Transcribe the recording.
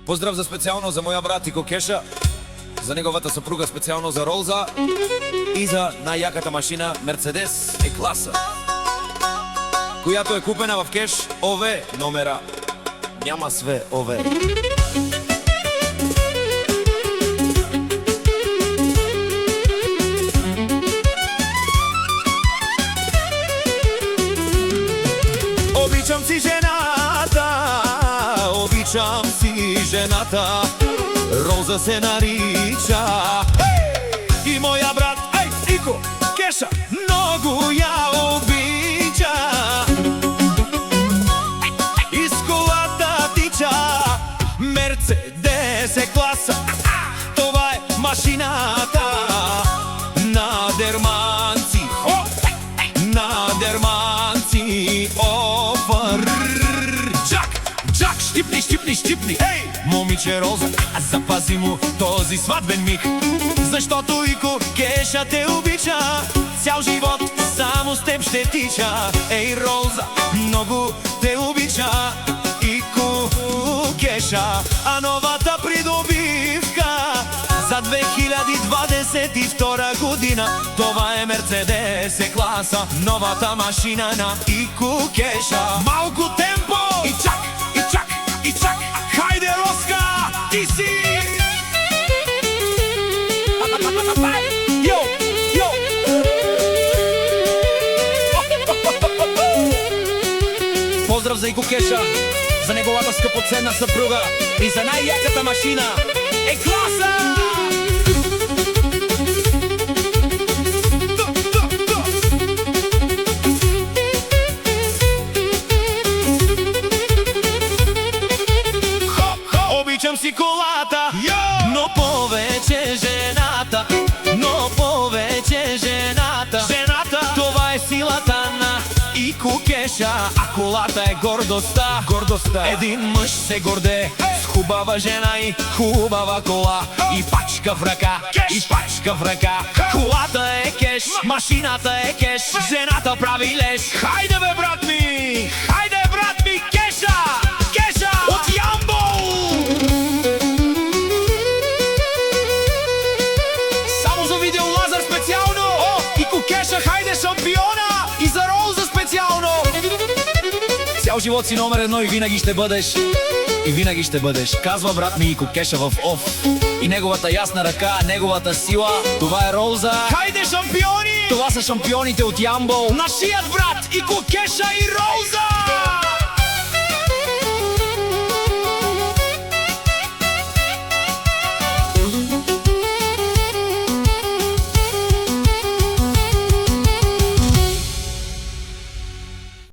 Поздрав за специјално за моја брат Ико Кеша, за неговата сопруга специјално за Ролза и за најјаката машина Мерцедес Е-класа, којато е купена в кеш ове номера. Няма све ове. Обичам си жената, обичам си жената, Роза се нарича. И моја брат, Ико Кеша, многу ја обича. Из колата тича Мерцедес Е-класа, това е машината на дерманци, на дерманци. Джак, щипни, щипни, щипни. Момиче Роза, запази му този сватбен миг, защото Ико Кеша те обича. Цял живот само с теб ще тича. Ей, Роза, много те обича Ико Кеша. А новата придобивка за 2022 година, това е Мерцедес Е-класа, новата машина на Ико Кеша. Малко темпо! И чак, и чак, и чак! Хайде, Розка, ти си! Йо, йо! Поздрав за Ико Кеша, за неговата скъпоценна съпруга и за най-яката машина Е-класа! Обичам си колата, но повече жената, но повече жената. Жената, това е силата на Ико Кеша, а колата е гордостта. Гордостта. Един мъж се горде с хубава жена и хубава кола, и пачка в ръка, и пачка в ръка. Колата е кеш, машината е кеш, жената прави леш. Хайде бе, брат ми! Хайде, брат ми, Кеша! Кеша! От Ямбол! Ико Кеша, хайде, шампиона! И за Роза специално! Цял живот си номер едно и винаги ще бъдеш. И винаги ще бъдеш, казва брат ми Ико Кеша в ОФ. И неговата ясна ръка, неговата сила, това е Роза. Хайде, шампиони! Това са шампионите от Ямбол. Нашият брат Ико Кеша и Роза!